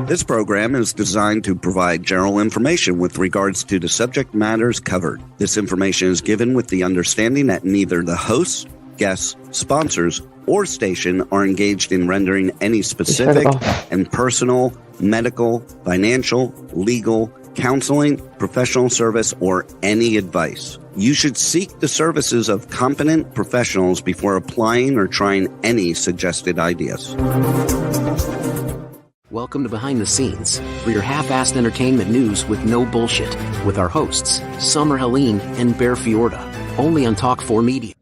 This program is designed to provide general information with regards to the subject matters covered. This information is given with the understanding that neither the hosts, guests, sponsors, or station are engaged in rendering any specific and personal, medical, financial, legal, counseling, professional service, or any advice. You should seek the services of competent professionals before applying or trying any suggested ideas. Welcome to Behind the Scenes, for your half-assed entertainment news with no bullshit, with our hosts, Summer Helene and Bear Fiorda, only on Talk 4 Media.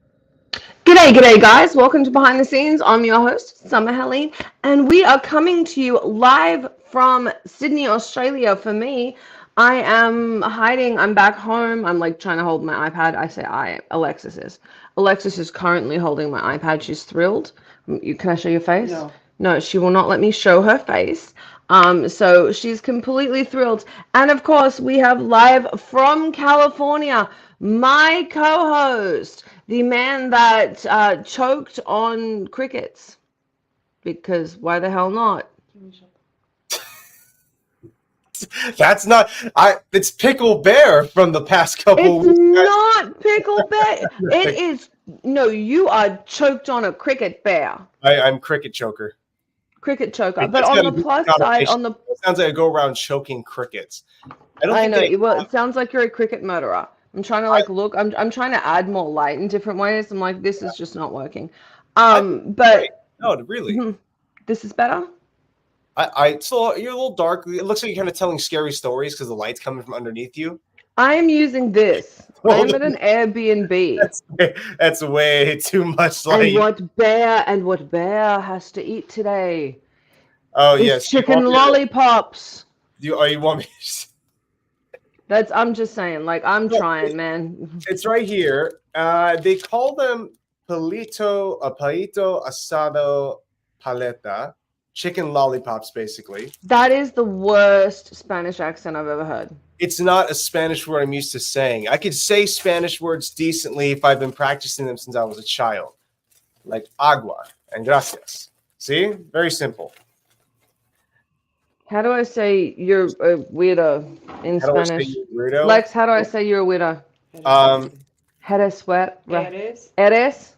G'day guys, welcome to Behind the Scenes. I'm your host, Summer Helene, and we are coming to you live from Sydney, Australia. For me, I am hiding, I'm back home, I'm like trying to hold my iPad. I say Alexis is. Alexis is currently holding my iPad, she's thrilled. Can I show your face? No, she will not let me show her face. So she's completely thrilled. And of course, we have live from California, my co-host, the man that choked on crickets. Because why the hell not? That's not. It's Pickle Bear from the past couple weeks. It's not Pickle Bear. It is. No, you are choked on a cricket bear. I'm cricket choker. Cricket choker. But on the plus side, it sounds like I go around choking crickets. I know. Well, it sounds like you're a cricket murderer. I'm trying to look. I'm trying to add more light in different ways. I'm like, this is just not working. But no, really, this is better. So you're a little dark. It looks like you're kind of telling scary stories because the light's coming from underneath you. I'm using this. I'm at an Airbnb. That's way too much light. And what Bear has to eat today? Oh yes, chicken lollipops. You want me? I'm just saying. Like I'm trying, man. It's right here. They call them palito asado paleta. Chicken lollipops, basically. That is the worst Spanish accent I've ever heard. It's not a Spanish word I'm used to saying. I could say Spanish words decently if I've been practicing them since I was a child. Like agua and gracias. See? Very simple. How do I say you're a weirdo in Spanish? Lex, how do I say you're a weirdo? Eres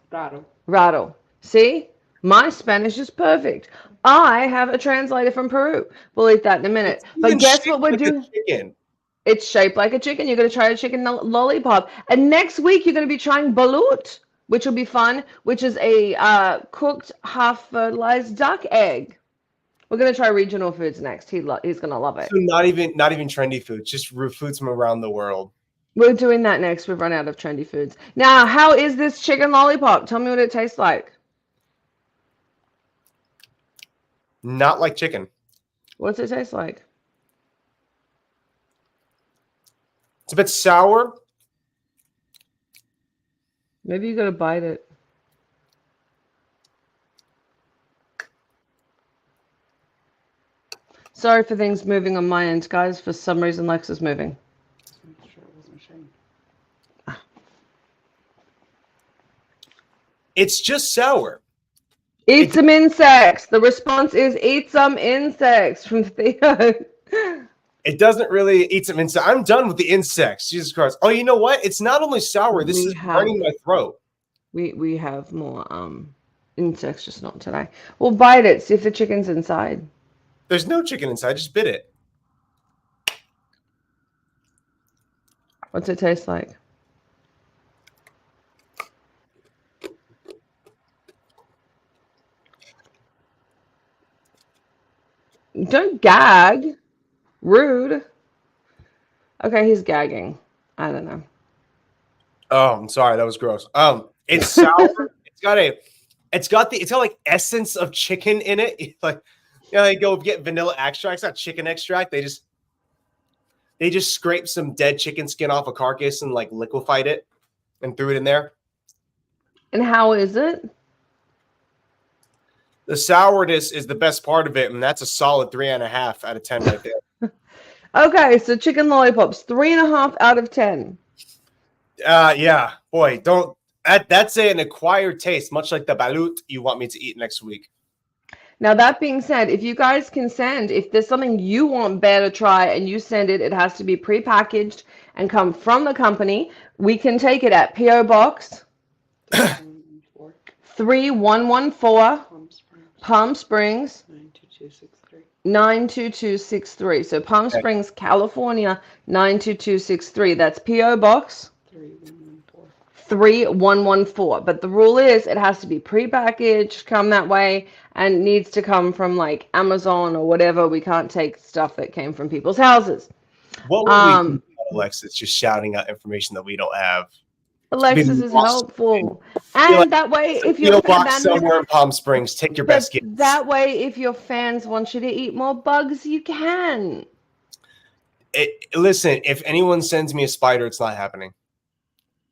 raro. See? My Spanish is perfect. I have a translator from Peru. We'll eat that in a minute. But guess what we're doing? Chicken. It's shaped like a chicken. You're going to try a chicken lollipop. And next week, you're going to be trying balut, which will be fun, which is a cooked, half-fertilized duck egg. We're going to try regional foods next. He's going to love it. So not even trendy foods, just foods from around the world. We're doing that next. We've run out of trendy foods. Now, how is this chicken lollipop? Tell me what it tastes like. Not like chicken. What's it taste like? It's a bit sour. Maybe you gotta bite it. Sorry for things moving on my end, guys. For some reason, Lex is moving. It's just sour. Eat some insects. The response is eat some insects from Theo. It doesn't really eat some insects. I'm done with the insects. Jesus Christ. Oh, you know what? It's not only sour. This is burning my throat. We have more insects, just not today. Well, bite it. See if the chicken's inside. There's no chicken inside. Just bit it. What's it taste like? Don't gag. Rude. Okay, he's gagging. I don't know. Oh, I'm sorry. That was gross. It's sour. It's got like essence of chicken in it. Like, you go get vanilla extract. It's not chicken extract. They just scraped some dead chicken skin off a carcass and like liquefied it and threw it in there. And how is it? The sourness is the best part of it, and that's a solid 3.5 out of 10 right there. Okay, so chicken lollipops, 3.5 out of 10. Yeah, boy, that's an acquired taste, much like the balut you want me to eat next week. Now, that being said, if you guys can send, if there's something you want Bear to try and you send it, it has to be prepackaged and come from the company. We can take it at P.O. Box 3114, Palm Springs 92263. So Palm Springs, California 92263. That's P.O. Box 3114. But the rule is it has to be prepackaged, come that way, and needs to come from like Amazon or whatever. We can't take stuff that came from people's houses. What would we do, Alexis, just shouting out information that we don't have? Alexis is helpful. And that way, if you're box somewhere in Palm Springs, take your best gift. That way, if your fans want you to eat more bugs, you can. Listen, if anyone sends me a spider, it's not happening.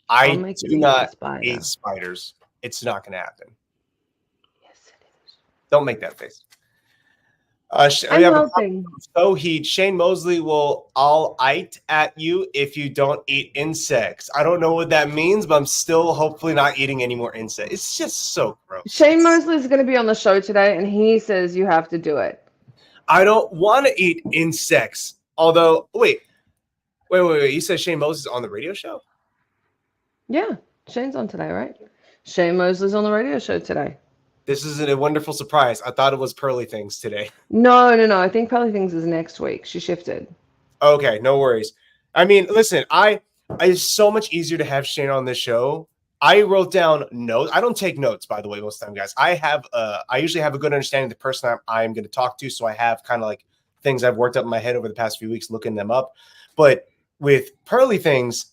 I do not eat spiders. It's not going to happen. Yes, it is. Don't make that face. Shane Mosley will all-ite at you if you don't eat insects. I don't know what that means, but I'm still hopefully not eating any more insects. It's just so gross. Shane Mosley is going to be on the show today, and he says you have to do it. I don't want to eat insects. Although, wait. You said Shane Mosley's on the radio show? Yeah, Shane's on today, right? Shane Mosley's on the radio show today. This is a wonderful surprise. I thought it was Pearly Things today. No. I think Pearly Things is next week. She shifted. Okay, no worries. I mean, listen, it's so much easier to have Shane on this show. I wrote down notes. I don't take notes, by the way, most of the time, guys. I usually have a good understanding of the person I'm going to talk to, so I have kind of like things I've worked up in my head over the past few weeks looking them up. But with Pearly Things,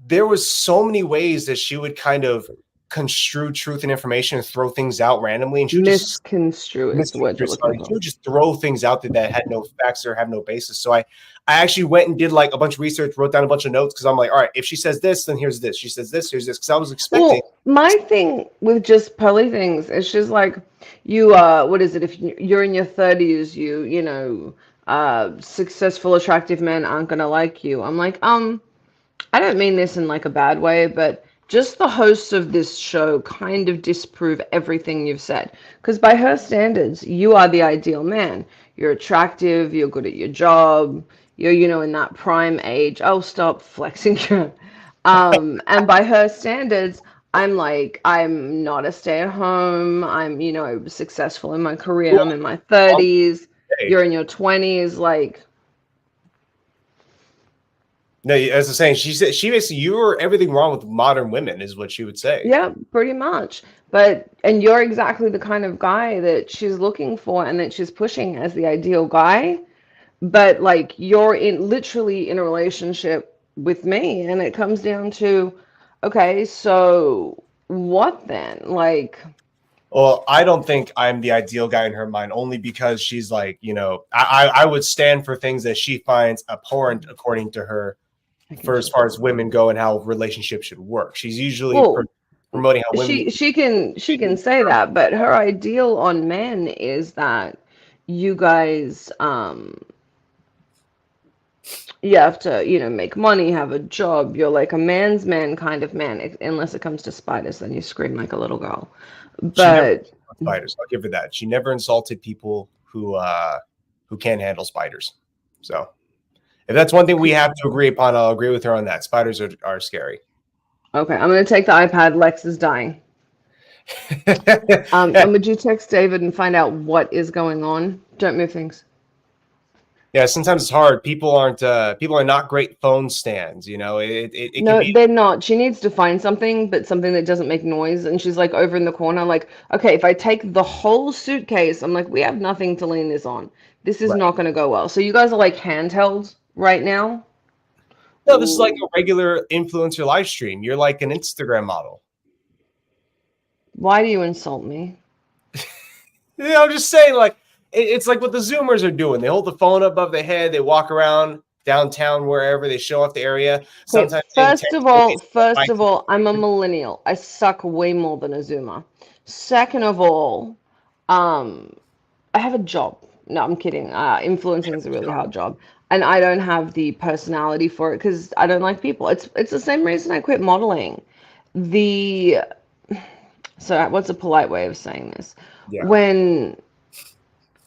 there was so many ways that she would kind of construe truth and information and throw things out randomly, and she misconstrue is the word you're looking for. She would just throw things out there that had no facts or have no basis. So I actually went and did like a bunch of research, wrote down a bunch of notes, because I'm like, all right, if she says this, then here's this. She says this, here's this. Because I was expecting. Well, my thing with just Pearly Things is she's like, you what is it? If you're in your 30s, you know, successful, attractive men aren't gonna like you. I'm like, I don't mean this in like a bad way, but just the hosts of this show kind of disprove everything you've said. Because by her standards, you are the ideal man. You're attractive, you're good at your job, you're, you know, in that prime age. Oh, stop flexing. And by her standards, I'm not a stay-at-home. I'm, you know, successful in my career. I'm in my 30s. You're in your 20s. Like, no, as I'm saying, she basically, you were everything wrong with modern women, is what she would say. Yeah, pretty much. And you're exactly the kind of guy that she's looking for and that she's pushing as the ideal guy. But like, you're literally in a relationship with me, and it comes down to, okay, so what then? Like, well, I don't think I'm the ideal guy in her mind, only because she's like, you know, I would stand for things that she finds abhorrent according to her, for as far as women go and how relationships should work. She's usually promoting how women. She can say that, but her ideal on men is that you guys, you have to, you know, make money, have a job. You're like a man's man kind of man, unless it comes to spiders, then you scream like a little girl. But spiders, I'll give her that. She never insulted people who can't handle spiders. So if that's one thing we have to agree upon, I'll agree with her on that. Spiders are scary. Okay, I'm going to take the iPad. Lex is dying. And would you text David and find out what is going on? Don't move things. Yeah, sometimes it's hard. People are not great phone stands, you know. No, they're not. She needs to find something, but something that doesn't make noise. And she's like over in the corner, like, okay, if I take the whole suitcase, I'm like, we have nothing to lean this on. This is not going to go well. So you guys are like handheld right now? No, this is like a regular influencer live stream. You're like an Instagram model. Why do you insult me? Yeah, I'm just saying, like, it's like what the Zoomers are doing. They hold the phone above their head. They walk around downtown, wherever. They show off the area. Sometimes. First of all, I'm a millennial. I suck way more than a Zoomer. Second of all, I have a job. No, I'm kidding. Influencing is a really hard job. And I don't have the personality for it because I don't like people. It's the same reason I quit modeling. So what's a polite way of saying this? Yeah. When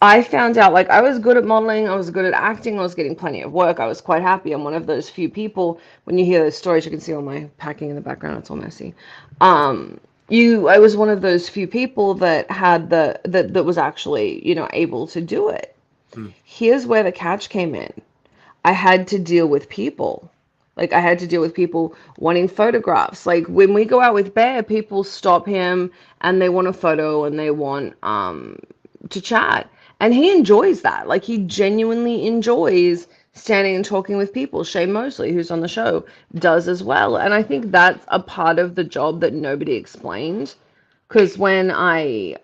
I found out like I was good at modeling, I was good at acting, I was getting plenty of work. I was quite happy. I'm one of those few people. When you hear those stories, you can see all my packing in the background. It's all messy. I was one of those few people that had that was actually, able to do it. Hmm. Here's where the catch came in. I had to deal with people. Like I had to deal with people wanting photographs. Like when we go out with Bear, people stop him and they want a photo and they want to chat. And he enjoys that. Like he genuinely enjoys standing and talking with people. Shay Mosley, who's on the show, does as well. And I think that's a part of the job that nobody explained. Because when I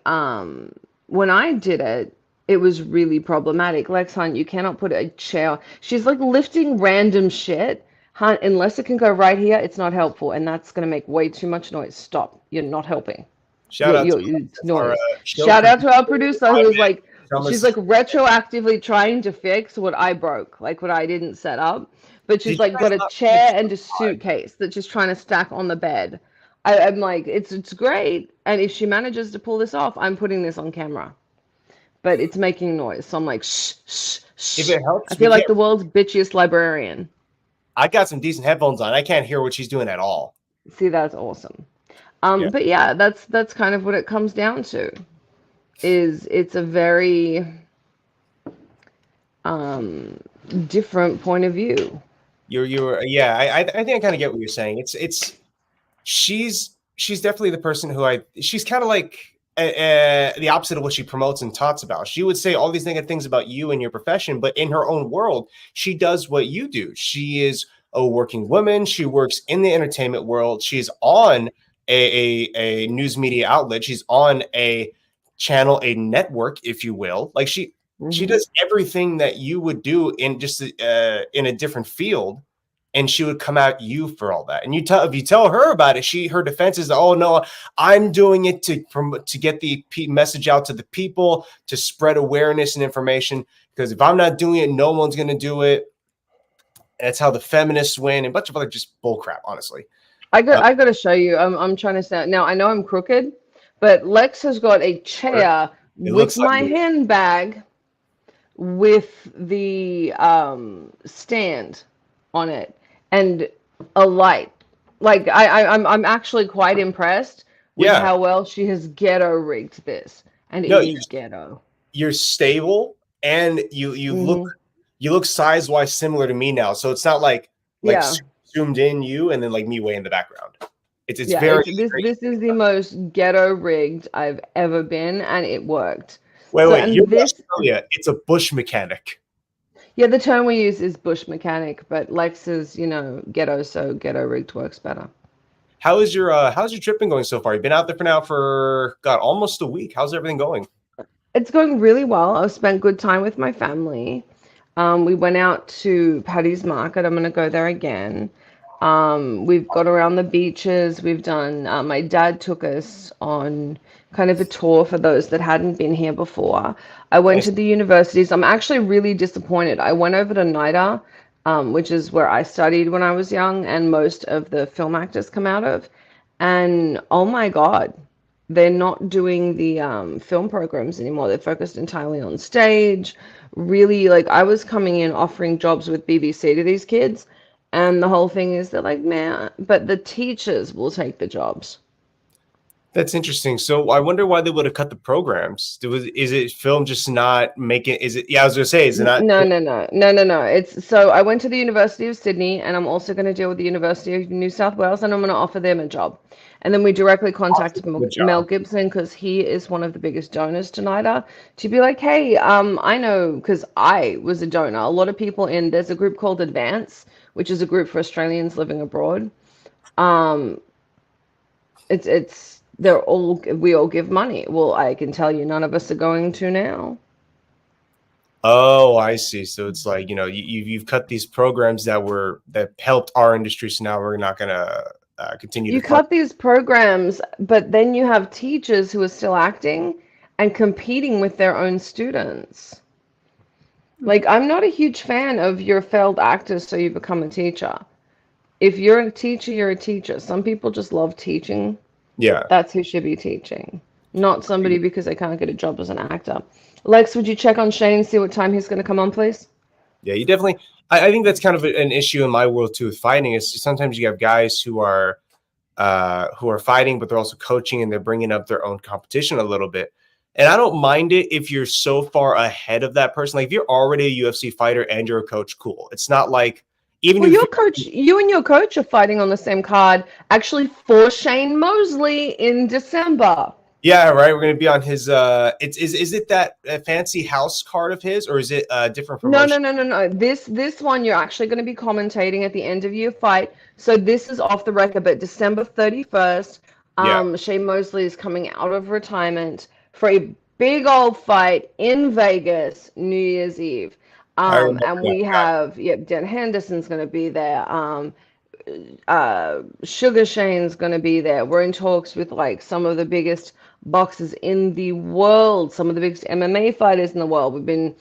did it, it was really problematic. Lex Hunt, you cannot put a chair. She's like lifting random shit. Hunt, unless it can go right here, it's not helpful, and that's gonna make way too much noise. Stop. You're not helping. Shout out to It's noise. our Shout out to our producer who was like, Thomas. she's like retroactively trying to fix what I broke, like what I didn't set up. But she's like got a chair and a suitcase that's just trying to stack on the bed. I'm like, it's great, and if she manages to pull this off, I'm putting this on camera. But it's making noise, so I'm like, shh, shh, shh. If it helps, I feel like the world's bitchiest librarian. I got some decent headphones on. I can't hear what she's doing at all. See, that's awesome. Yeah. But yeah, that's kind of what it comes down to. Is it's a very different point of view. Yeah. I think I kind of get what you're saying. She's definitely the person she's kind of like the opposite of what she promotes and talks about. She would say all these negative things about you and your profession, but in her own world, she does what you do. She is a working woman. She works in the entertainment world. She's on a news media outlet. She's on a channel, a network, if you will. Like she does everything that you would do in just in a different field. And she would come at you for all that. And if you tell her about it, her defense is, oh no, I'm doing it to get the message out to the people, to spread awareness and information. Because if I'm not doing it, no one's going to do it. And that's how the feminists win, and a bunch of other just bullcrap, honestly. I got to show you. I'm trying to sound now. I know I'm crooked, but Lex has got a chair with my handbag with the stand on it. And a light. Like I'm actually quite impressed with how well she has ghetto rigged this. And it is ghetto. You're stable, and you look size wise similar to me now. So it's not like zoomed in you and then like me way in the background. It's very this is the most ghetto rigged I've ever been, and it worked. Wait, you're in Australia. It's a bush mechanic. Yeah, the term we use is bush mechanic, but Lex is, ghetto, so ghetto rigged works better. How's your trip been going so far? You've been out there for almost a week. How's everything going? It's going really well. I've spent good time with my family. We went out to Paddy's Market. I'm going to go there again. We've got around the beaches. We've done, my dad took us on kind of a tour for those that hadn't been here before. I went to the universities. I'm actually really disappointed. I went over to NIDA, which is where I studied when I was young, and most of the film actors come out of. And oh my God, they're not doing the film programs anymore. They're focused entirely on stage. Really, like I was coming in offering jobs with BBC to these kids, and the whole thing is they're like, man, but the teachers will take the jobs. That's interesting. So I wonder why they would have cut the programs. Is it film just not making? Is it? Yeah, I was gonna say, is it not? No. It's so I went to the University of Sydney, and I'm also going to deal with the University of New South Wales, and I'm going to offer them a job. And then we directly contacted Mel Gibson, because he is one of the biggest donors to NIDA, to be like, hey, I know, because I was a donor. A lot of people there's a group called Advance, which is a group for Australians living abroad. We all give money. Well, I can tell you, none of us are going to now. Oh, I see. So it's like, you've cut these programs that helped our industry, so now we're not going to continue. You cut these programs, but then you have teachers who are still acting and competing with their own students. Like, I'm not a huge fan of you're a failed actor, so you become a teacher. If you're a teacher, you're a teacher. Some people just love teaching. Yeah. That's who should be teaching, not somebody because they can't get a job as an actor. Lex, would you check on Shane, see what time he's going to come on, please? Yeah, you definitely. I think that's kind of an issue in my world too with fighting. Is sometimes you have guys who are fighting, but they're also coaching and they're bringing up their own competition a little bit. And I don't mind it if you're so far ahead of that person. Like if you're already a UFC fighter and you're a coach, cool. It's not like even well, if your coach, you and your coach are fighting on the same card, actually for Shane Mosley in December. yeah, right. We're gonna be on his. Is it that fancy house card of his, or is it a different promotion? No. This one you're actually going to be commentating at the end of your fight. So this is off the record, but December 31st, Yeah. Shane Mosley is coming out of retirement for a big old fight in Vegas, New Year's Eve. I remember And that. we have, Dan Henderson's going to be there. Sugar Shane's going to be there. We're in talks with like some of the biggest boxers in the world, some of the biggest MMA fighters in the world. We've been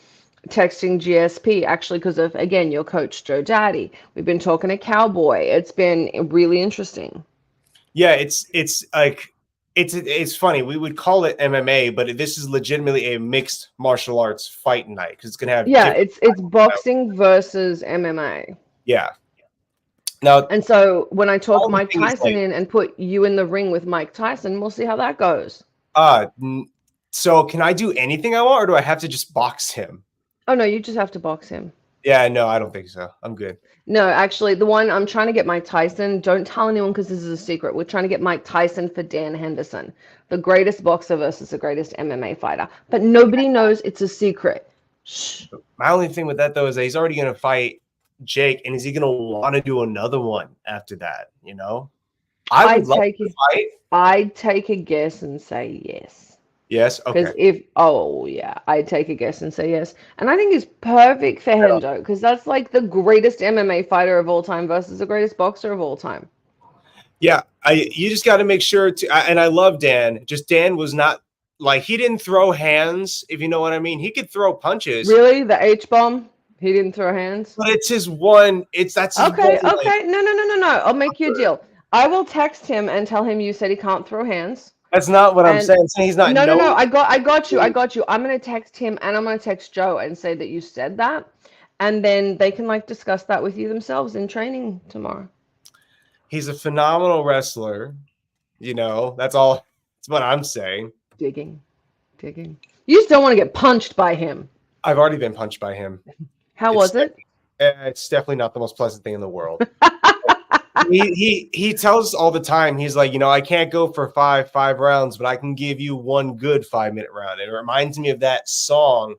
texting GSP actually because of, again, your coach Joe Daddy. We've been talking to Cowboy. It's been really interesting. Yeah, it's like it's funny. We would call it MMA, but this is legitimately a mixed martial arts fight night because it's gonna have it's boxing versus MMA. Yeah. Now, and so when I talk all the Mike things Tyson like- in and put you in the ring with Mike Tyson, we'll see how that goes. So can I do anything I want, or do I have to just box him? Oh no, you just have to box him. Yeah, no, I don't think so. I'm good. No, actually, the one I'm trying to get Mike Tyson. Don't tell anyone because this is a secret. We're trying to get Mike Tyson for Dan Henderson, the greatest boxer versus the greatest MMA fighter. But nobody knows it's a secret. Shh. My only thing with that though is that he's already going to fight Jake, and is he going to want to do another one after that? You know, I would love to fight. I'd take a guess and say yes. Yes. Okay. Because I'd take a guess and say yes. And I think it's perfect for Hendo because that's like the greatest MMA fighter of all time versus the greatest boxer of all time. Yeah, you just got to make sure to. And I love Dan. Just Dan was not like he didn't throw hands, if you know what I mean. He could throw punches. Really, the H bomb? He didn't throw hands. But it's his one. That's his okay. one, Okay, no. I'll make you a deal. I will text him and tell him you said he can't throw hands. That's not what I'm saying. He's not. No. I got you. I'm gonna text him and I'm gonna text Joe and say that you said that, and then they can like discuss that with you themselves in training tomorrow. He's a phenomenal wrestler. You know, that's all. That's what I'm saying. Digging. You just don't want to get punched by him. I've already been punched by him. How was it? It's definitely not the most pleasant thing in the world. he tells us all the time. He's like, you know, I can't go for five rounds, but I can give you one good 5-minute round. And it reminds me of that song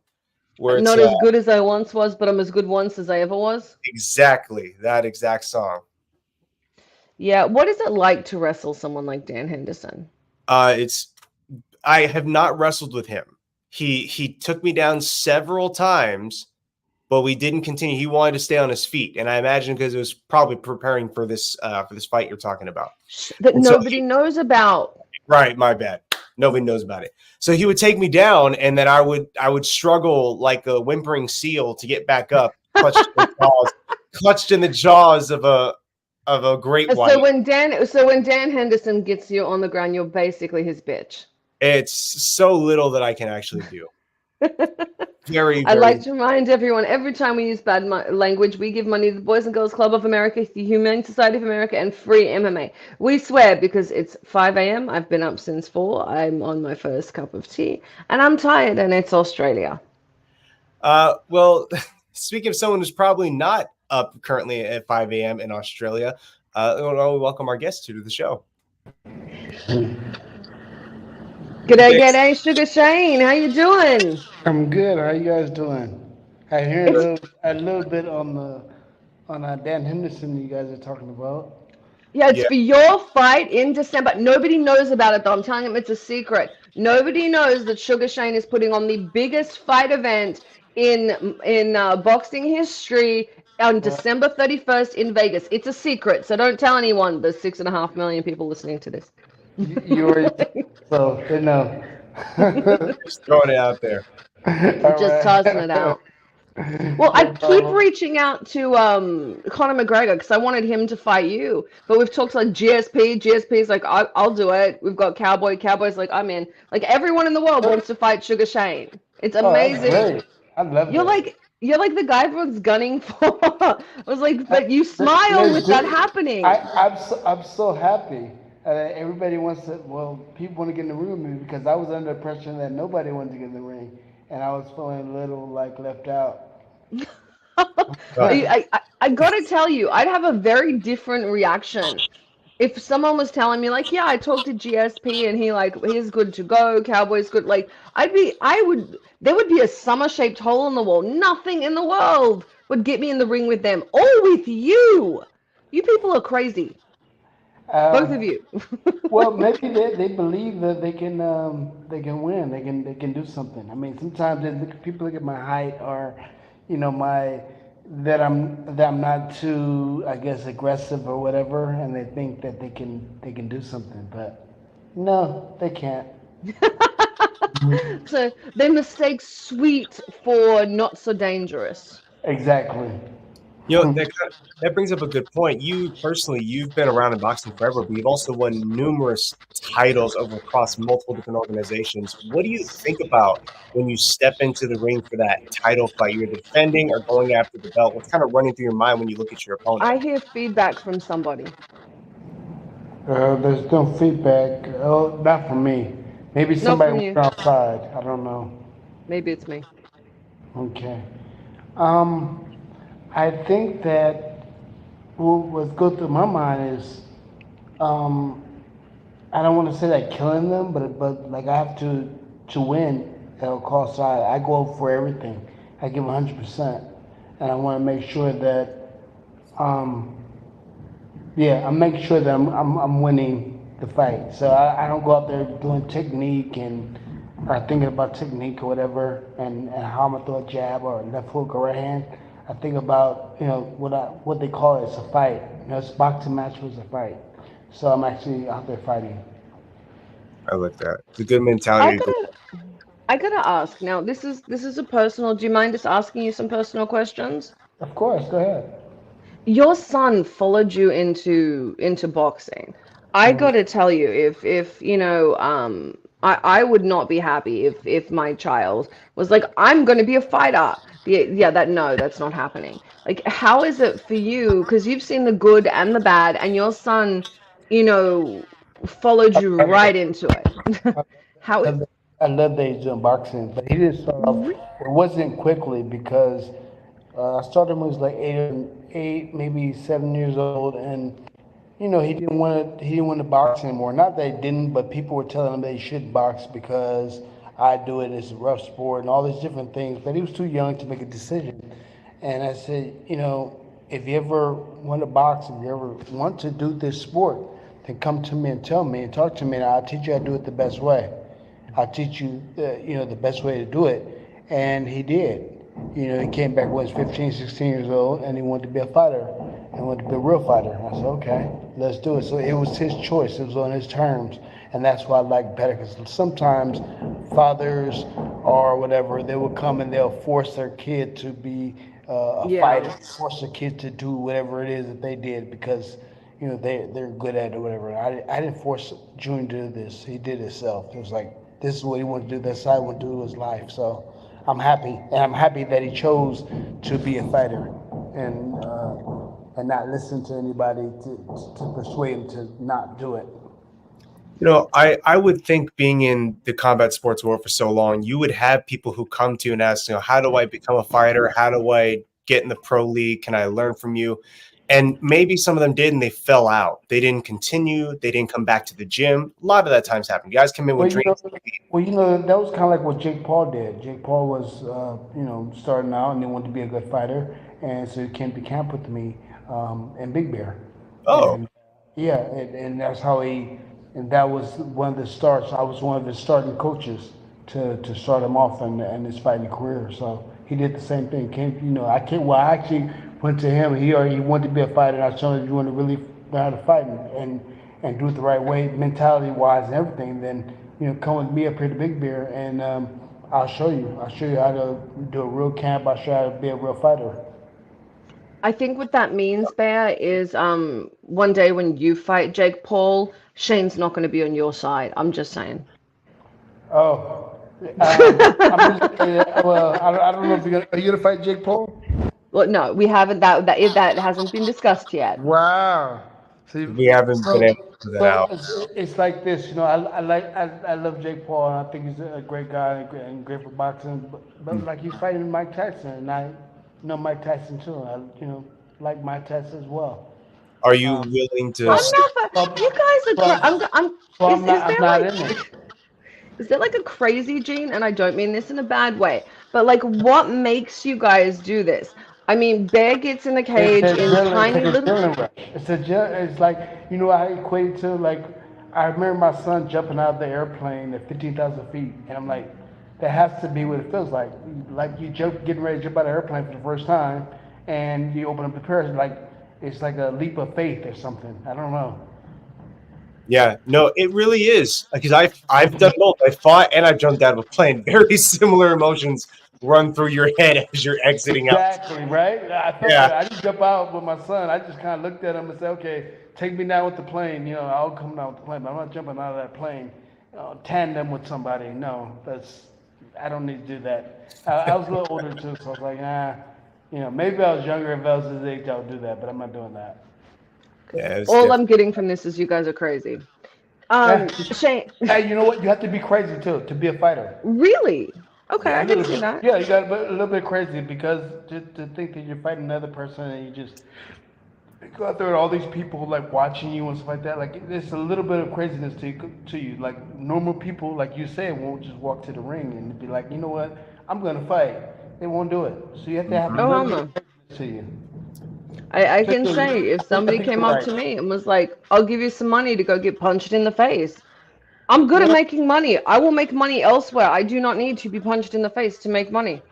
where it's not as good as I once was, but I'm as good once as I ever was. Exactly, that exact song. Yeah, what is it like to wrestle someone like Dan Henderson? I have not wrestled with him. He took me down several times, but we didn't continue. He wanted to stay on his feet, and I imagine because it was probably preparing for this fight you're talking about that nobody knows about. Right, my bad. Nobody knows about it. So he would take me down, and then I would struggle like a whimpering seal to get back up, clutched in the jaws of a great white. So when Dan Henderson gets you on the ground, you're basically his bitch. It's so little that I can actually do. Very. I'd like to remind everyone, every time we use bad language, we give money to the Boys and Girls Club of America, the Humane Society of America, and Free MMA. We swear because it's 5 a.m. I've been up since 4. I'm on my first cup of tea, and I'm tired, and it's Australia. Well, speaking of someone who's probably not up currently at 5 a.m. in Australia, we welcome our guest to the show. G'day, Sugar Shane. How you doing? I'm good. How you guys doing? I hear a little bit on Dan Henderson you guys are talking about. Yeah, it's for your fight in December. Nobody knows about it, though. I'm telling him it's a secret. Nobody knows that Sugar Shane is putting on the biggest fight event in boxing history on December 31st in Vegas. It's a secret, so don't tell anyone. There's 6.5 million people listening to this. You already so they know. Just throwing it out there. Just tossing it out. Well, I keep reaching out to Conor McGregor because I wanted him to fight you, but we've talked like GSP. GSP's like, I'll do it. We've got Cowboy's like, I'm in. Like everyone in the world wants to fight Sugar Shane. It's Oh, that's amazing. great. I love You're that. like you're like the guy everyone's gunning for. I was like, but you smile Let's with do that it. happening. I'm so happy. Everybody wants to. Well, people want to get in the ring with me because I was under the pressure that nobody wanted to get in the ring, and I was feeling a little like left out. I gotta tell you, I'd have a very different reaction if someone was telling me like, yeah, I talked to GSP and he's good to go, Cowboy's good. Like there would be a summer-shaped hole in the wall. Nothing in the world would get me in the ring with them or with you. You people are crazy, both of Um, you. well, maybe they believe that they can win. They can do something. I mean, sometimes people look at my height or, my that I'm not too, I guess, aggressive or whatever, and they think that they can do something. But no, they can't. So they mistake sweet for not so dangerous. Exactly. That brings up a good point. You personally, you've been around in boxing forever, but you've also won numerous titles over across multiple different organizations. What do you think about when you step into the ring for that title fight? You're defending or going after the belt. What's kind of running through your mind when you look at your opponent? I hear feedback from somebody. There's no feedback. Oh, not from me. Maybe Not somebody from went you. outside. I don't know. Maybe it's me. Okay. Um, I think that what's good through my mind is, um, I don't want to say that killing them, but like I have to win at all costs. So I go for everything. I give 100%, and I want to make sure that, um, yeah, I'm making sure that I'm winning the fight. So I don't go out there doing technique and or thinking about technique or whatever, and how I'm gonna throw a jab or a left hook or right hand. I think about what they call it. It's a fight. It's boxing match was a fight. So I'm actually out there fighting. I like that. It's a good I mentality to go. gotta I gotta ask now. This is a personal. Do you mind just asking you some personal questions? Of course, go ahead. Your son followed you into boxing. I Mhm. gotta tell you, if I would not be happy if my child was like, I'm gonna be a fighter. Yeah, that's not happening. Like, how is it for you? Because you've seen the good and the bad, and your son, you know, followed you right into it. How? I love I love that he's doing boxing, but he didn't start off. It wasn't quickly because I started when he was like eight, maybe 7 years old, and he didn't want to box anymore. Not that he didn't, but people were telling him that he should box because I do it. It's a rough sport and all these different things. But he was too young to make a decision. And I said, if you ever want to box, if you ever want to do this sport, then come to me and tell me and talk to me, and I'll teach you how to do it the best way. I'll teach you, the best way to do it. And he did. He came back when he was 15, 16 years old, and he wanted to be a fighter. And wanted to be a real fighter. I said, okay, let's do it. So it was his choice. It was on his terms. And that's why I like better, because sometimes fathers or whatever, they will come and they'll force their kid to be a Yeah. fighter, force their kid to do whatever it is that they did because they're good at it or whatever. I didn't force Junior to do this. He did it himself. It was like this is what he wanted to do. That's how he wanted to do his life. So I'm happy, and I'm happy that he chose to be a fighter and not listen to anybody to persuade him to not do it. I would think being in the combat sports world for so long, you would have people who come to you and ask, how do I become a fighter? How do I get in the pro league? Can I learn from you? And maybe some of them did and they fell out. They didn't continue. They didn't come back to the gym. A lot of that times happened. Guys come in with Well, dreams. that was kind of like what Jake Paul did. Jake Paul was, starting out and he wanted to be a good fighter, and so he came to camp with me in Big Bear, Oh, and yeah, and that's how and that was one of the starts. I was one of his starting coaches to start him off in his fighting career. So he did the same thing. I came. Well, I actually went to him. He wanted to be a fighter, and I told him if you want to really learn how to fight and do it the right way, mentality wise and everything, then come with me up here to Big Bear, and I'll show you. I'll show you how to do a real camp. I'll show you how to be a real fighter. I think what that means, Bear, is one day when you fight Jake Paul, Shane's not going to be on your side. I'm just saying. Oh. I'm just well, I don't know if are you gonna fight Jake Paul? Well, no, we haven't. That hasn't been discussed yet. Wow. See, We haven't been able so to put that so out. it's like this, you know. I love Jake Paul, and I think he's a great guy and great for boxing. But like he's fighting Mike Tyson, and I know Mike Tyson too. I like Mike Tyson as well. Are you Um, willing to? I'm so not. so You guys are. so, so Is I'm there not like? in it. Is there like a crazy gene? And I don't mean this in a bad way, but like, what makes you guys do this? I mean, Bear gets in a It's cage the in adrenaline, it's like tiny little. adrenaline rush. It's like, I equate to like, I remember my son jumping out of the airplane at 15,000 feet, and I'm like, that has to be what it feels like. Like you getting ready to jump out of the airplane for the first time, and you open up the parachute, like it's like a leap of faith or something. I don't know. Yeah, no, it really is because I've done both. I fought and I've jumped out of a plane. Very similar emotions run through your head as you're exiting out. Exactly, right? I felt Yeah, that. I didn't jump out with my son. I just kind of looked at him and said, okay, take me down with the plane. I'll come down with the plane, but I'm not jumping out of that plane, tandem with somebody. No, I don't need to do that. I was a little older too, so I was like, maybe I was younger. If I was his age, I would do that, but I'm not doing that. yeah, it's All different. I'm getting from this is you guys are crazy. Yeah. Shane, Hey, you know what? You have to be crazy too to be a fighter. really? Okay, Yeah, a I can little see bit. that. Yeah, you got a little bit crazy because to think that you're fighting another person and you just go out there with all these people like watching you and stuff like that. Like there's a little bit of craziness to you. Like normal people, like you say, won't just walk to the ring and be like, you know what, I'm gonna fight. They won't do it. So you have to have a Oh hell little bit of no. craziness to you. I So can say if I somebody think came you're up right. to me and was like, "I'll give you some money to go get punched in the face." I'm good at Yeah. making money. I will make money elsewhere. I do not need to be punched in the face to make money.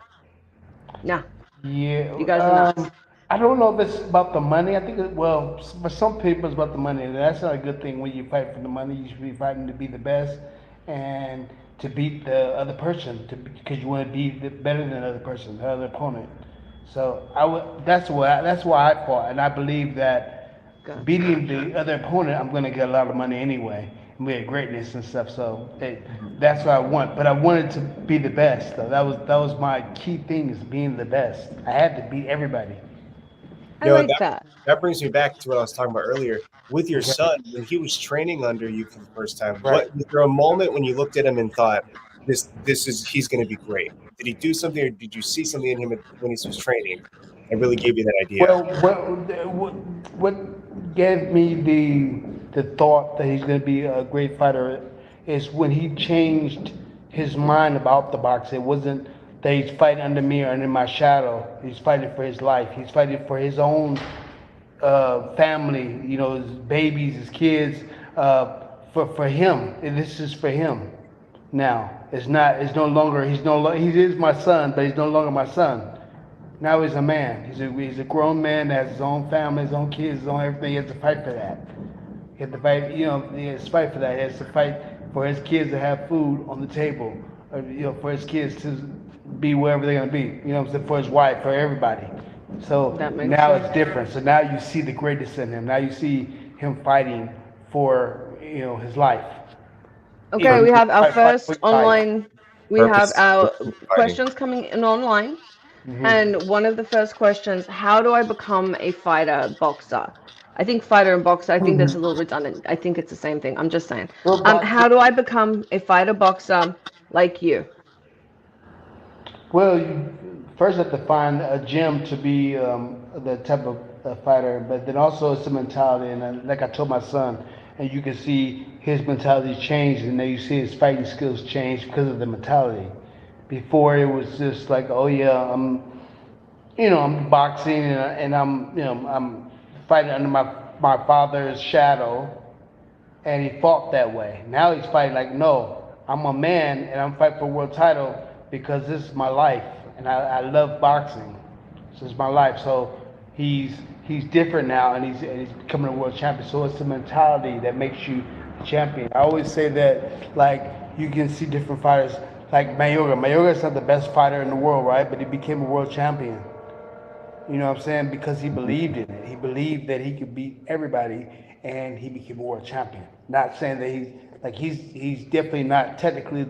Nah, Yeah, you guys are nuts. I don't know if it's about the money. I think, well, for some people, it's about the money. And that's not a good thing when you fight for the money. You should be fighting to be the best and to beat the other person, because you want to be better than the other person, the other opponent. So that's why I fought, and I believe that Gotcha. beating the other opponent, I'm going to get a lot of money anyway, and we had greatness and stuff. So that's what I want. But I wanted to be the best. Though that was my key thing, is being the best. I had to beat everybody. I like that. That brings me back to what I was talking about earlier with your son when he was training under you for the first time. Right. What was there a moment when you looked at him and thought, this is he's going to be great? Did he do something, or did you see something in him when he was training and really gave you that idea? Well, what gave me the thought that he's going to be a great fighter is when he changed his mind about the box. It wasn't that he's fighting under me or under my shadow. He's fighting for his life. He's fighting for his own family. His babies, his kids. For him, and this is for him. Now it's not. It's no longer. He is my son, but he's no longer my son. Now he's a man. He's a grown man that has his own family, his own kids, his own everything. He has to fight for that. He has to fight. He has to fight for that. He has to fight for his kids to have food on the table, or, for his kids to be wherever they're gonna be. You know what I'm saying? For his wife, for everybody. So That makes now sense. it's different. So now you see the greatness in him. Now you see him fighting for his life. Okay, we have our Fight for first his life. online. We have Purpose our fighting. questions coming in online. And one of the first questions, how do I become a fighter boxer? I think fighter and boxer, I think that's a little redundant. I think it's the same thing. I'm just saying. Well, boxing. How do I become a fighter boxer like you? Well, you first have to find a gym to be the type of fighter, but then also it's a mentality. And like I told my son, and you can see his mentality change, and then you see his fighting skills change because of the mentality. Before it was just like, oh yeah, I'm boxing and I'm fighting under my father's shadow, and he fought that way. Now he's fighting like, no, I'm a man and I'm fighting for a world title because this is my life and I love boxing. This is my life. So he's different now, and he's becoming a world champion. So it's the mentality that makes you a champion. I always say that, like, you can see different fighters like Mayorga. Mayorga is not the best fighter in the world, right? But he became a world champion. You know what I'm saying? Because he believed in it. He believed that he could beat everybody, and he became a world champion. Not saying that he's definitely not technically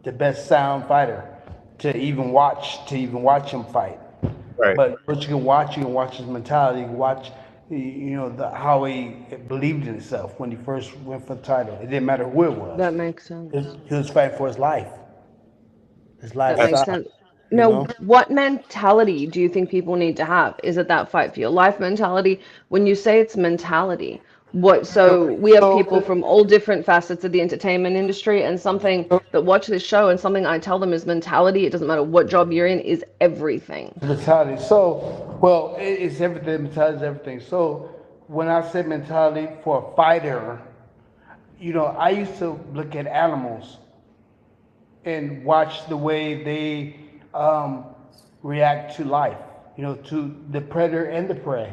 the best sound fighter to even watch him fight. Right. But you can watch his mentality, you can watch how he believed in himself when he first went for the title. It didn't matter who it was. That makes sense. He was fighting for his life, his That makes lifestyle. sense. You Now, know, what mentality do you think people need to have? Is it that fight for your life mentality? When you say it's mentality, what, so we have people so from all different facets of the entertainment industry, and something that watch this show and something I tell them is mentality. It doesn't matter what job you're in, is everything. mentality. So, well, it's everything. Mentality is everything. So, when I say mentality for a fighter, I used to look at animals and watch the way they react to life. To the predator and the prey.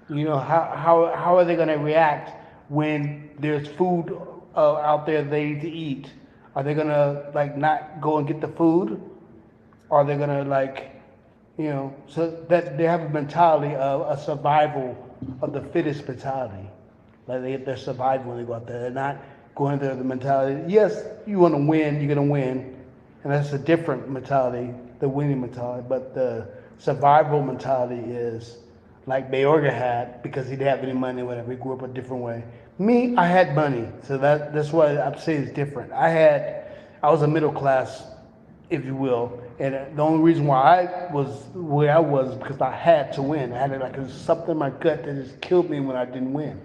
How are they going to react when there's food out there they need to eat? Are they going to like not go and get the food? Are they going to so that they have a mentality of a survival of the fittest mentality. Like they're surviving when they go out there. They're not going there with the mentality. Yes, you want to win, you're going to win. And that's a different mentality, the winning mentality. But the survival mentality is like Mayorga had, because he didn't have any money, whatever. He grew up a different way. Me, I had money. So that's why I'm saying it's different. I was a middle class, if you will. And the only reason why I was where I was because I had to win. I had like something in my gut that just killed me when I didn't win.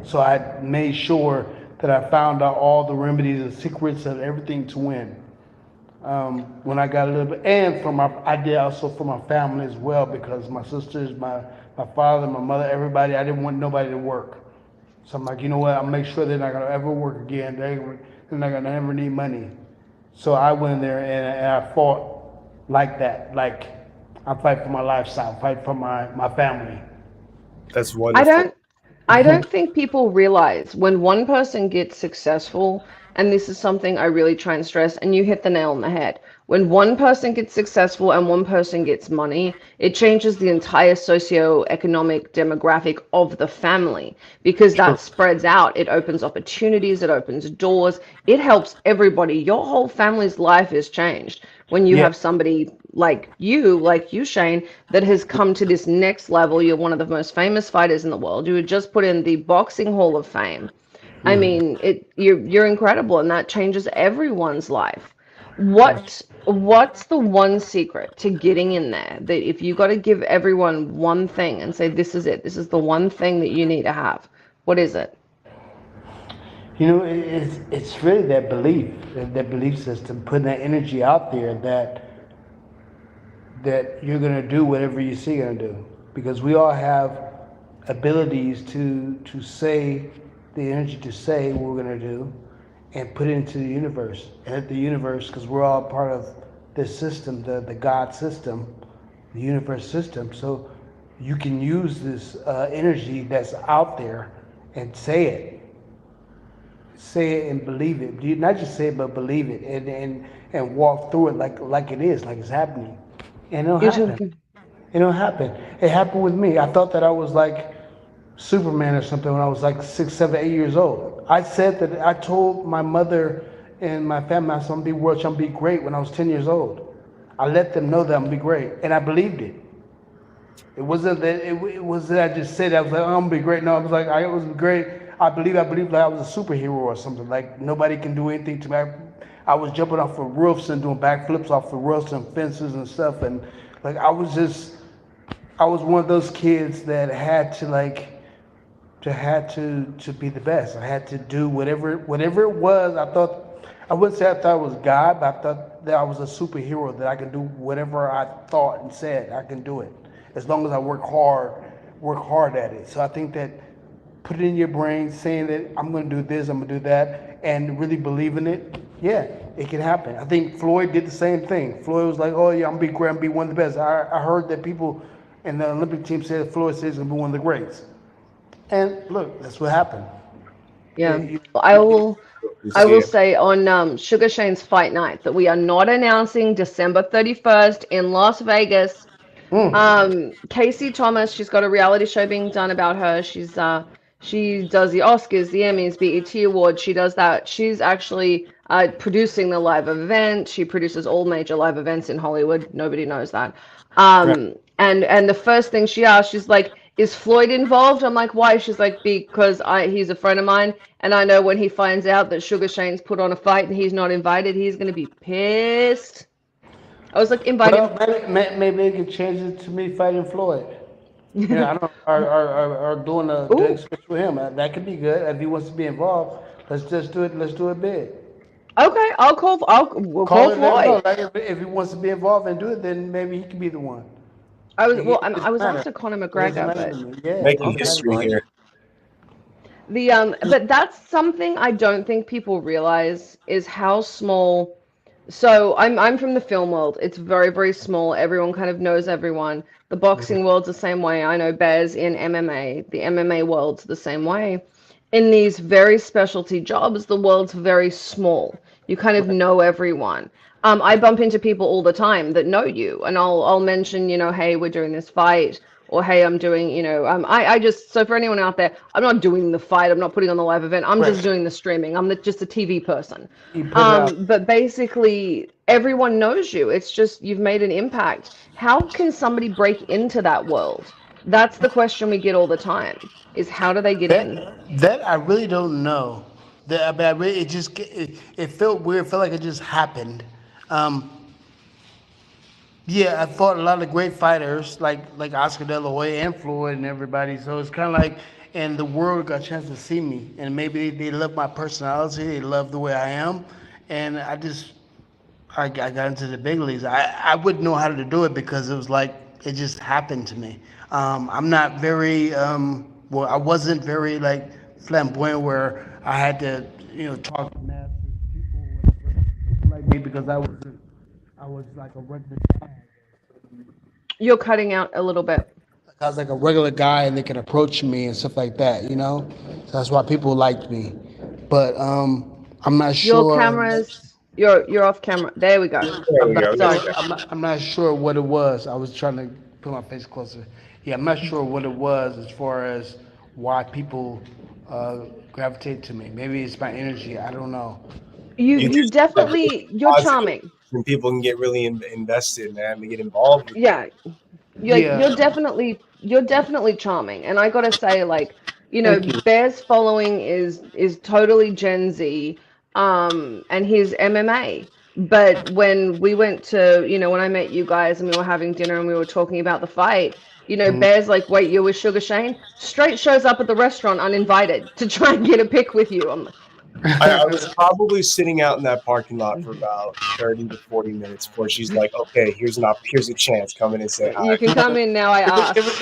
So I made sure that I found out all the remedies and secrets of everything to win. When I got a little bit, and I did also for my family as well, because my sisters, my father, my mother, everybody, I didn't want nobody to work. So I'm like, you know what? I'll make sure they're not gonna ever work again. They're not gonna ever need money. So I went in there and I fought like that. Like I fight for my lifestyle, fight for my family. That's I wonderful. don't I don't think people realize when one person gets successful, and this is something I really try and stress, and you hit the nail on the head. When one person gets successful and one person gets money, it changes the entire socio-economic demographic of the family, because that spreads out. It opens opportunities, it opens doors, it helps everybody. Your whole family's life is changed when you Yeah. have somebody like you, Shane, that has come to this next level. You're one of the most famous fighters in the world. You were just put in the Boxing Hall of Fame. I mean, you're incredible, and that changes everyone's life. What's the one secret to getting in there? That if you got to give everyone one thing and say this is it, this is the one thing that you need to have, what is it? It's really that belief system, putting that energy out there that you're gonna do whatever you say you're gonna do, because we all have abilities to say the energy to say what we're gonna do, and put it into the universe, and let the universe, because we're all part of this system, the God system, the universe system. So you can use this energy that's out there and say it and believe it. Not just say it, but believe it, and walk through it like it is, like it's happening, and it'll You're happen. talking. It'll happen. It happened with me. I thought that I was like Superman or something when I was like 6, 7, 8 years old. I told my mother and my family, I said, I'm gonna be world, I'm gonna be great when I was 10 years old. I let them know that I'm gonna be great, and I believed it. It wasn't that I just said I was like, oh, I'm gonna be great. No, I was like, I was great. I believe like I was a superhero or something. Like nobody can do anything to me. I was jumping off of roofs and doing backflips off the roofs and fences and stuff. And like I was one of those kids that had to be the best. I had to do whatever it was. I wouldn't say I thought it was God, but I thought that I was a superhero, that I could do whatever I thought and said. I can do it as long as I work hard at it. So I think that put it in your brain, saying that I'm going to do this, I'm going to do that, and really believe in it. Yeah, it can happen. I think Floyd did the same thing. Floyd was like, oh yeah, I'm going to be great, I'm going to be one of the best. I heard that people in the Olympic team said Floyd says he's going to be one of the greats. And look, that's what happened. Yeah, You- I will. This I will year. say on Sugar Shane's fight night that we are not announcing December 31st in Las Vegas. Casey Thomas, she's got a reality show being done about her. She does the Oscars, the Emmys, BET Awards. She does that. She's actually producing the live event. She produces all major live events in Hollywood. Nobody knows that. Right. And the first thing she asked, she's like, "Is Floyd involved?" I'm like, "Why?" She's like, "Because he's a friend of mine, and I know when he finds out that Sugar Shane's put on a fight and he's not invited, he's gonna be pissed." I was like, "Invite him." Well, maybe they could change it to me fighting Floyd. Yeah, I don't or doing the Ooh, experience with him. That could be good if he wants to be involved. Let's just do it. Let's do it big. okay, we'll Call call it. Let him know. Floyd. Like if he wants to be involved and do it, then maybe he can be the one. I It was doesn't matter. after Conor It doesn't McGregor, matter to but me. Yeah, it Making doesn't okay, matter. history Floyd. here. But that's something I don't think people realize is how small. So I'm from the film world. It's very, very small. Everyone kind of knows everyone. The boxing world's the same way. I know Bears in MMA. The MMA world's the same way. In these very specialty jobs, the world's very small. You kind of know everyone. I bump into people all the time that know you, and I'll mention, hey, we're doing this fight, or hey, I'm doing, I just so for anyone out there, I'm not doing the fight. I'm not putting on the live event. I'm just Right. doing the streaming. Just a TV person. You put it out. But basically, everyone knows you. It's just you've made an impact. How can somebody break into that world? That's the question we get all the time, is how do they get in? That I really don't know. That I mean, it felt weird. It felt like it just happened. Um, Yeah, I fought a lot of great fighters like Oscar De La Hoya and Floyd and everybody. So it's kind of like, and the world got a chance to see me, and maybe they love my personality, they love the way I am, and I got into the big leagues. I wouldn't know how to do it because it was like it just happened to me. I'm not very well. I wasn't very like flamboyant where I had to talk to masses, people like me because I was like a regular guy. You're cutting out a little bit. Like I was like a regular guy, and they could approach me and stuff like that. So that's why people liked me. But I'm not Your sure. cameras, you're off camera. There we go. There I'm we not go. Sorry. sure. I'm not sure what it was. I was trying to put my face closer. Yeah, I'm not sure what it was as far as why people gravitate to me. Maybe it's my energy. I don't know. You You just have really you're positive, charming. and people can get really invested, man. They get involved with you. Yeah, Yeah. you're definitely charming. And I gotta say, like, Thank you. Bear's following is totally Gen Z, and he's MMA. But when we went to, when I met you guys and we were having dinner and we were talking about the fight, Bear's like, "Wait, you're with Sugar Shane?" Straight shows up at the restaurant uninvited to try and get a pic with you. I'm like, I was probably sitting out in that parking lot for about 30 to 40 minutes before she's like, "Okay, here's a chance. Come in and say you hi." can come in now, I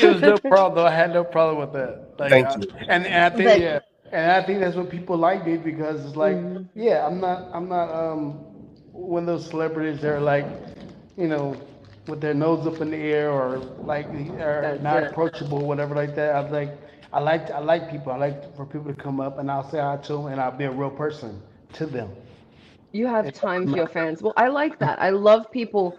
It was no asked. problem though. I had no problem with that. Like, Thank you. and I think But yeah, and I think that's what people like me because it's like mhm, yeah, I'm not one of those celebrities that are like, you know, with their nose up in the air or like are that's not it. approachable, whatever like that. I like people. I like for people to come up and I'll say hi to them and I'll be a real person to them. You have And time I'm for your not, fans. Well, I like that. I love people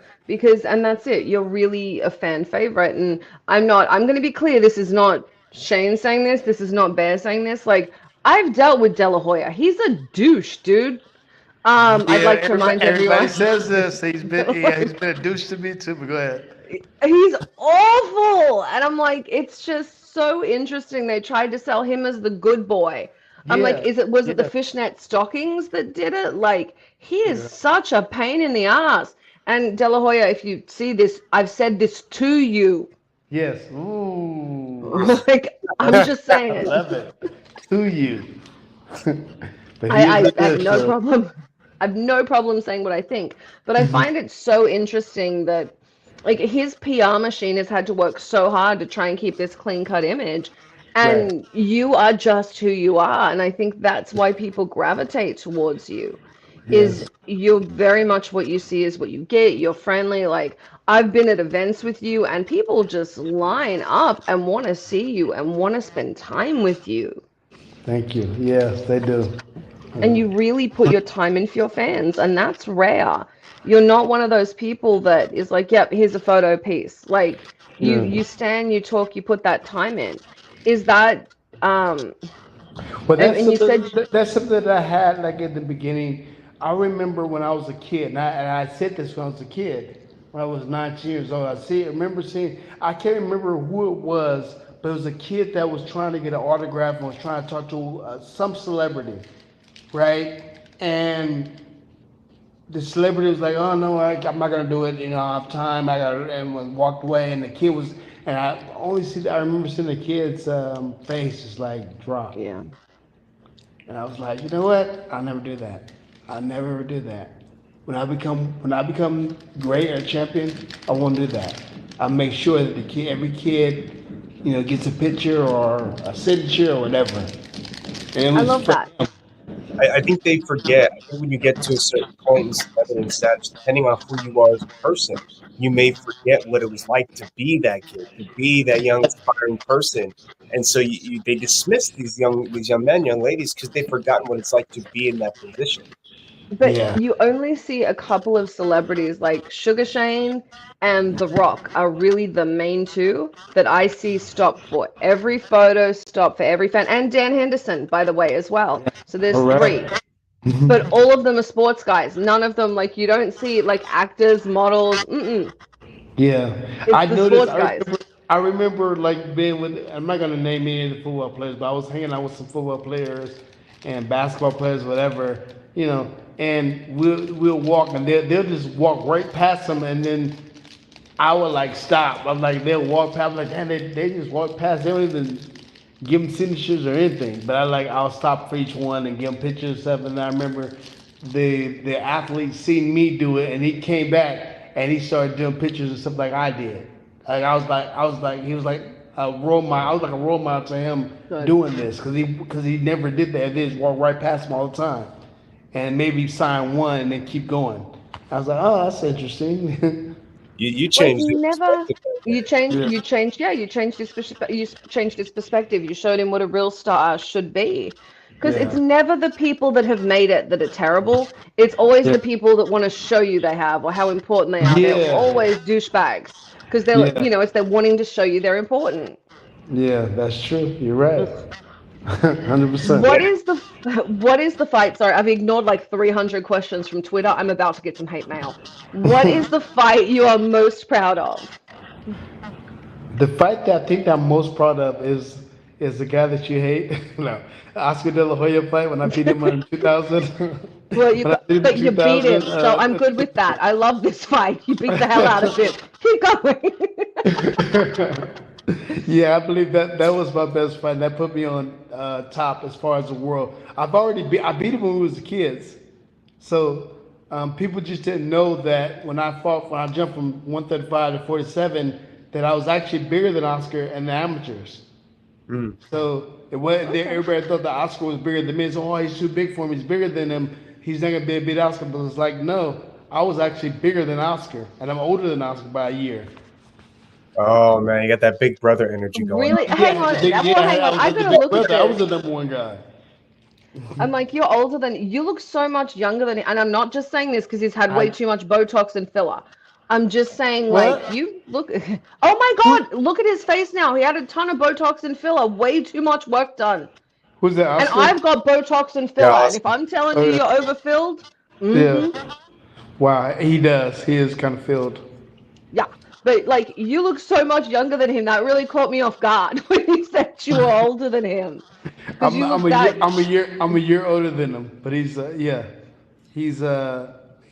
and that's it. You're really a fan favorite. And I'm going to be clear. This is not Shane saying this. This is not Bear saying this. Like, I've dealt with De La Hoya. He's a douche, dude. I'd yeah, like to remind everybody everyone. says this. He's been a douche to me too. But go ahead. He's awful. And I'm like, it's just so interesting. They tried to sell him as the good boy. I'm like, Yeah, was it the yeah, fishnet stockings that did it? Like, he is yeah. such a pain in the ass. And De La Hoya, if you see this, I've said this to you. Yes. Ooh. Like, I'm just I saying. love it. To you. But he is I a have dish, no so. problem. I have no problem saying what I think, but I find it so interesting that like his PR machine has had to work so hard to try and keep this clean cut image, Right. and you are just who you are, and I think that's why people gravitate towards you. Is Yes. you're very much what you see is what you get. You're friendly. Like I've been at events with you, and people just line up and want to see you and want to spend time with you. Thank you. Yes, they do. And you really put your time in for your fans, and that's rare. You're not one of those people that is like, yep, here's a photo piece. Like Yeah. you stand, you talk, you put that time in. Is um Well, and you said that's something that I had like at the beginning. I remember when I was a kid, and I said this when I was a kid, when I was 19 years old. I remember seeing, I can't remember who it was, but it was a kid that was trying to get an autograph and was trying to talk to some celebrity, right? And the celebrity was like, "Oh no, I'm not gonna do it. You know, I have time. I got," and walked away. And the kid was, and I remember seeing the kid's face just like drop. Yeah. And I was like, you know what? I'll never do that. I'll never ever do that. When I become great or champion, I won't do that. I'll make sure that every kid, gets a picture or a signature or whatever. And it I was love that. I think they forget. I think when you get to a certain point in celebrity and status, depending on who you are as a person, you may forget what it was like to be that kid, to be that young aspiring person. And so they dismiss these young men, young ladies, because they've forgotten what it's like to be in that position. But Yeah. you only see a couple of celebrities like Sugar Shane and The Rock are really the main two that I see stop for every photo, stop for every fan, and Dan Henderson, by the way, as well. So there's three. Correct. But all of them are sports guys. None of them, like, you don't see like actors, models. Yeah, It's I the noticed. sports guys. I remember like being with. I'm not gonna name any of the football players, but I was hanging out with some football players and basketball players, whatever. And we'll walk, and they'll just walk right past them, and then I would like stop. I'm like they'll walk past, I'm like, and they just walk past. They don't even give them signatures or anything. But I'll stop for each one and give them pictures and stuff. And I remember the athlete seen me do it, and he came back and he started doing pictures and stuff like I did. Like he was like a role model. I was like a role model to him doing this because he never did that. They just walk right past him all the time, and maybe sign one and then keep going. I was like, oh, that's interesting. You changed it. You changed his perspective. You showed him what a real star should be. Because it's never the people that have made it that are terrible. It's always the people that want to show you they have or how important they are. They're always douchebags. Because they're wanting to show you they're important. Yeah, that's true. You're right. 100%. What is the fight? Sorry, I've ignored like 300 questions from Twitter. I'm about to get some hate mail. What is the fight you are most proud of? The fight that I think I'm most proud of is the guy that you hate. No, Oscar De La Hoya fight when I beat him in 2000. Well, you beat him, so I'm good with that. I love this fight. You beat the hell out of him. Keep going. Yeah, I believe that was my best fight. That put me on top as far as the world. I beat him when we was kids, so people just didn't know that when I jumped from 135 to 47, that I was actually bigger than Oscar and the amateurs. So everybody thought that Oscar was bigger than me. So, oh, he's too big for him. He's bigger than him. He's not gonna be able to beat Oscar. But it's like, no, I was actually bigger than Oscar, and I'm older than Oscar by a year. Oh man, you got that big brother energy going. Really? Hang on. Hang on. I gotta look at this. I was the number one guy. I'm like, you're older than you look so much younger than him. And I'm not just saying this because he's had way too much Botox and filler. I'm just saying, like, you look. Oh my God! Look at his face now. He had a ton of Botox and filler. Way too much work done. Who's that? Oscar? And I've got Botox and filler. And if I'm telling you you're overfilled, yeah. Wow, he does. He is kind of filled. Yeah, but like, you look so much younger than him. That really caught me off guard when he said you were older than him. I'm a year older than him, but he's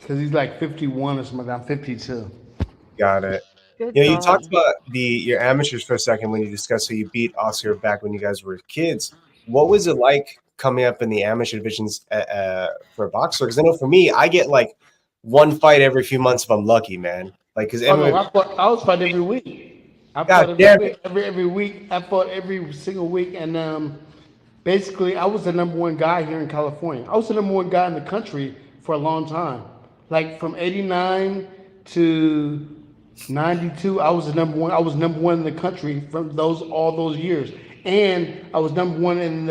because he's like 51 or something. I'm 52. Got it. You talked about your amateurs for a second when you discussed how you beat Oscar back when you guys were kids. What was it like coming up in the amateur divisions for a boxer? Because I know for me, I get like one fight every few months if I'm lucky, man. Like, because I was fighting every week. I fought every week. I fought every single week, and basically, I was the number one guy here in California. I was the number one guy in the country for a long time. Like from '89 to '92, I was the number one. I was number one in the country from all those years, and I was number one in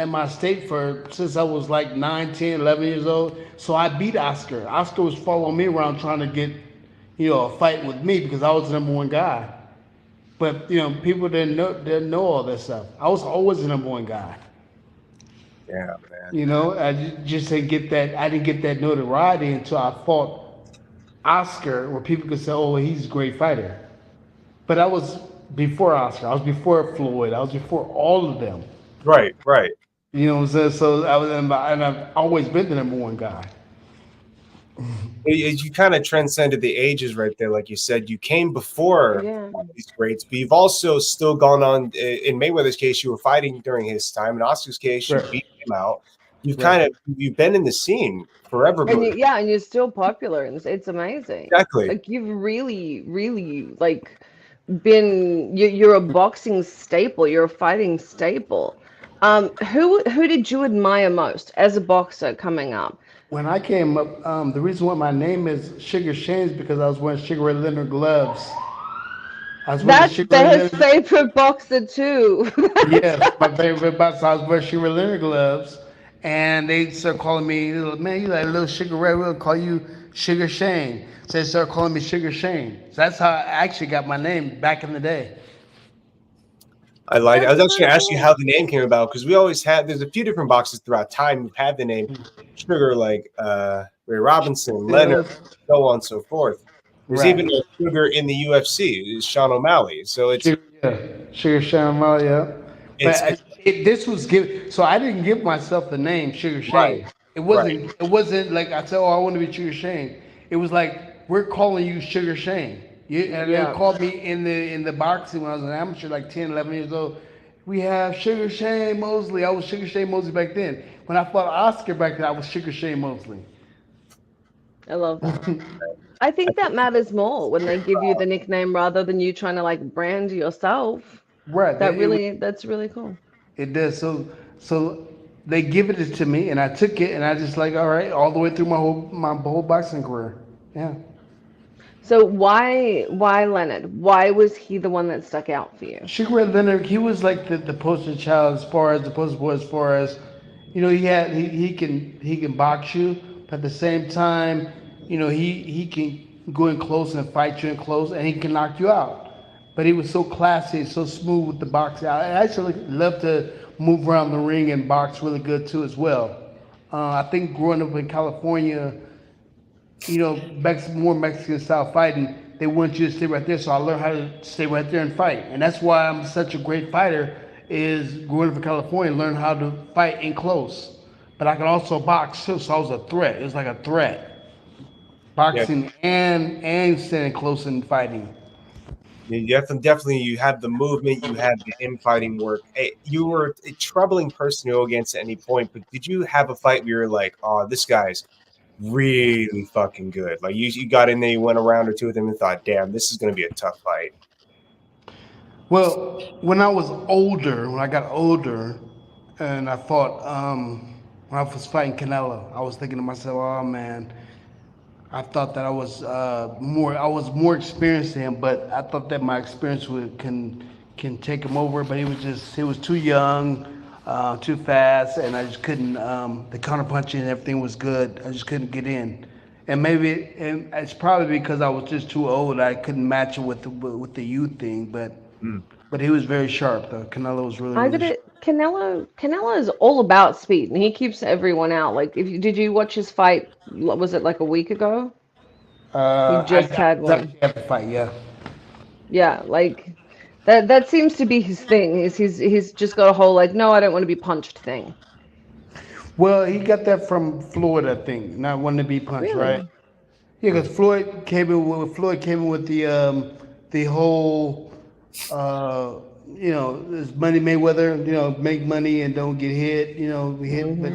my state since I was like 9, 10, 11 years old. So I beat Oscar. Oscar was following me around trying to get a fight with me because I was the number one guy. But people didn't know all that stuff. I was always the number one guy. Yeah, man. You know, just didn't get that. I didn't get that notoriety until I fought Oscar, where people could say, "Oh, he's a great fighter." But I was before Oscar. I was before Floyd. I was before all of them. Right, right. You know what I'm saying? So I was, and I've always been the number one guy. You kind of transcended the ages right there, like you said. You came before Yeah. all these greats, but you've also still gone on. In Mayweather's case, you were fighting during his time. In Oscar's case, you Right. beat him out. Right. You've been in the scene forever. And and you're still popular, and it's amazing. Exactly. Like you've really, really like you're a boxing staple. You're a fighting staple. Who did you admire most as a boxer coming up? When I came up, the reason why my name is Sugar Shane is because I was wearing Sugar Ray Leonard gloves. I was wearing That's Sugar Ray his Leonard. favorite boxer too. Yes, my favorite boxer. I was wearing Sugar Ray Leonard gloves, and they started calling me, man, you like little Sugar Ray. We'll call you Sugar Shane. So they started calling me Sugar Shane. So that's how I actually got my name back in the day. I lied. I was That's actually going to so ask you cool. how the name came about because we always had. There's a few different boxes throughout time who've had the name Sugar, like Ray Robinson, Leonard, so on and so forth. There's even Right. a Sugar in the UFC, is Sean O'Malley. So Sugar, yeah. Sugar Shane, yeah. it's But this was given, so I didn't give myself the name Sugar right, Shane. It right. wasn't. It wasn't like I said, "Oh, I want to be Sugar Shane." It was like we're calling you Sugar Shane. And they Yeah. called me in the boxing when I was an amateur, like 10, 11 years old. We have Sugar Shane Mosley. I was Sugar Shane Mosley back then. When I fought Oscar back then, I was Sugar Shane Mosley. I love that. I think that matters more when they give you the nickname rather than you trying to like brand yourself. Right. That's really cool. It does. So they give it to me, and I took it, and I just like, all right, all the way through my whole boxing career. Yeah. So why Leonard? Why was he the one that stuck out for you? Sugar Ray Leonard, he was like the poster child as far as the poster boy, as far as, you know, he can box you, but at the same time, you know, he can go in close and fight you in close, and he can knock you out. But he was so classy, so smooth with the boxing. I actually love to move around the ring and box really good too as well. I think growing up in California, you know, more Mexican style fighting, they want you to stay right there. So I learned how to stay right there and fight. And that's why I'm such a great fighter, is growing up in California, learn how to fight in close. But I can also box too, so I was a threat. It was like a threat. Yeah, Boxing and standing close and fighting. you definitely you had the movement, you had the infighting work. You were a troubling person to go against at any point, but did you have a fight where you're like, oh, this guy's really fucking good? Like you got in there, you went a round or two with him and thought, damn, this is going to be a tough fight. Well, when I got older, and I fought, when I was fighting Canelo, I was thinking to myself, oh man, I thought that I was more experienced than him, but I thought that my experience can take him over. But he was too young, too fast, and I just couldn't. The counter punching and everything was good. I just couldn't get in, and it's probably because I was just too old. I couldn't match it with the youth thing, but he was very sharp though. Canelo was really I really got sharp. it. Canelo is all about speed, and he keeps everyone out. Like, did you watch his fight? Was it like a week ago? He just I had was one. actually at the fight, yeah. Yeah, like that seems to be his thing. Is he's just got a whole like, no, I don't want to be punched thing. Well, he got that from Floyd, I think, not wanting to be punched, right? Really? Yeah, because Floyd came in with the whole this Money Mayweather, make money and don't get hit, we hit but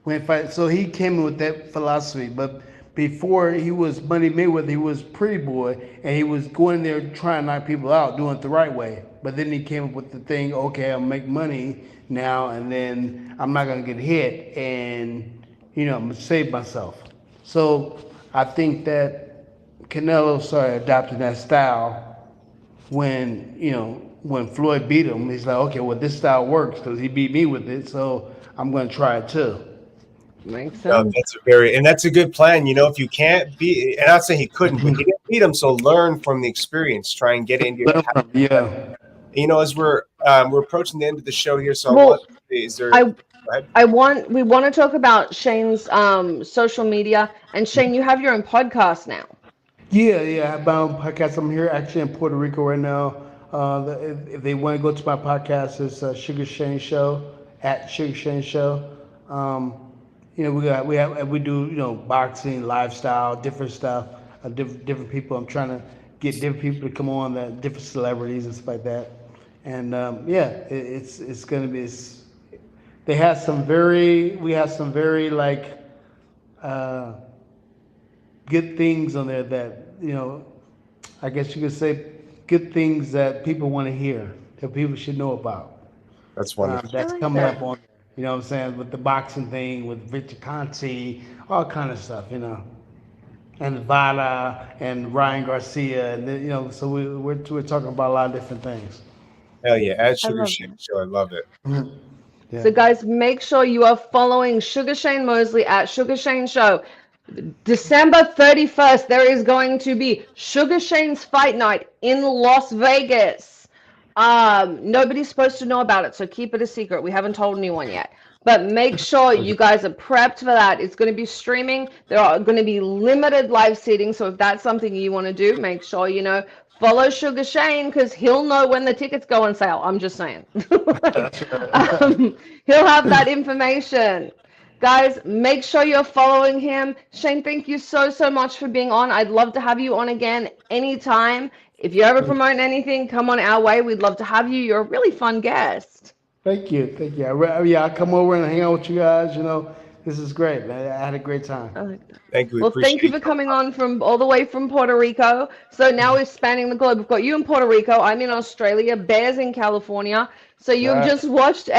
when fight. So he came in with that philosophy. But before he was Money Mayweather, he was Pretty Boy, and he was going there trying to knock people out, doing it the right way. But then he came up with the thing, okay, I'll make money now, and then I'm not gonna get hit, and I'm gonna save myself. So I think that Canelo started adopting that style when Floyd beat him. He's like, okay, well this style works because he beat me with it, so I'm going to try it too. Makes sense. That's a good plan. If you can't beat, and I'm not saying he couldn't, but he didn't beat him. So learn from the experience. Try and get it into your Yeah. As we're approaching the end of the show here, so Well, is there? I We want to talk about Shane's social media. And Shane, you have your own podcast now. Yeah, I have my own podcast. I'm here actually in Puerto Rico right now. If they want to go to my podcast, it's Sugar Shane Show at Sugar Shane Show. We do boxing, lifestyle, different stuff, different people. I'm trying to get different people to come on, different celebrities and stuff like that. And it's gonna be. We have some very like good things on there that I guess you could say good things that people want to hear, that people should know about. That's wonderful. That's coming up on, what I'm saying, with the boxing thing, with Victor Conti, all kind of stuff, and Vala and Ryan Garcia, and so we're talking about a lot of different things. Hell yeah, at Sugar Shane Show, I love it. Yeah. So guys, make sure you are following Sugar Shane Mosley at Sugar Shane Show. December 31st, there is going to be Sugar Shane's Fight Night in Las Vegas. Nobody's supposed to know about it, so keep it a secret. We haven't told anyone yet. But make sure you guys are prepped for that. It's going to be streaming. There are going to be limited live seating, so if that's something you want to do, make sure follow Sugar Shane, because he'll know when the tickets go on sale. I'm just saying. He'll have that information. Guys, make sure you're following him. Shane, thank you so much for being on. I'd love to have you on again anytime. If you're ever promoting anything, come on our way. We'd love to have you. You're a really fun guest. Thank you. I'll come over and hang out with you guys. This is great, man. I had a great time. Thank you. Well, thank you for coming on from all the way from Puerto Rico. So now we're spanning the globe. We've got you in Puerto Rico. I'm in Australia. Bear's in California. So you've just watched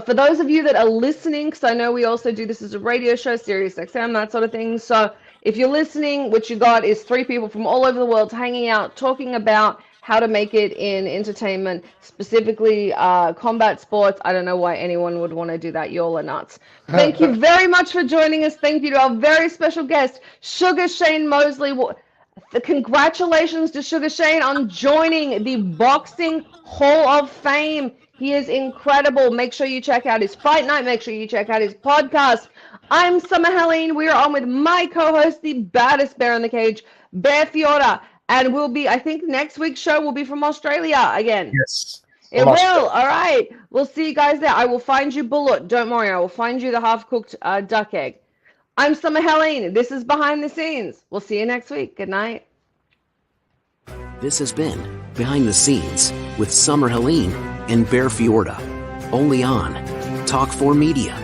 for those of you that are listening, because I know we also do this as a radio show, Sirius XM, that sort of thing. So if you're listening, what you got is 3 people from all over the world hanging out, talking about how to make it in entertainment, specifically combat sports. I don't know why anyone would want to do that. You all are nuts. Thank you very much for joining us. Thank you to our very special guest, Sugar Shane Mosley. Congratulations to Sugar Shane on joining the Boxing Hall of Fame. He is incredible. Make sure you check out his fight night. Make sure you check out his podcast. I'm Summer Helene. We are on with my co-host, the baddest bear in the cage, Bear Fiora. And I think next week's show will be from Australia again. Yes. It will. All right. We'll see you guys there. I will find you bullet. Don't worry. I will find you the half-cooked duck egg. I'm Summer Helene. This is Behind the Scenes. We'll see you next week. Good night. This has been Behind the Scenes with Summer Helene and Bear Fiorda. Only on Talk 4 Media.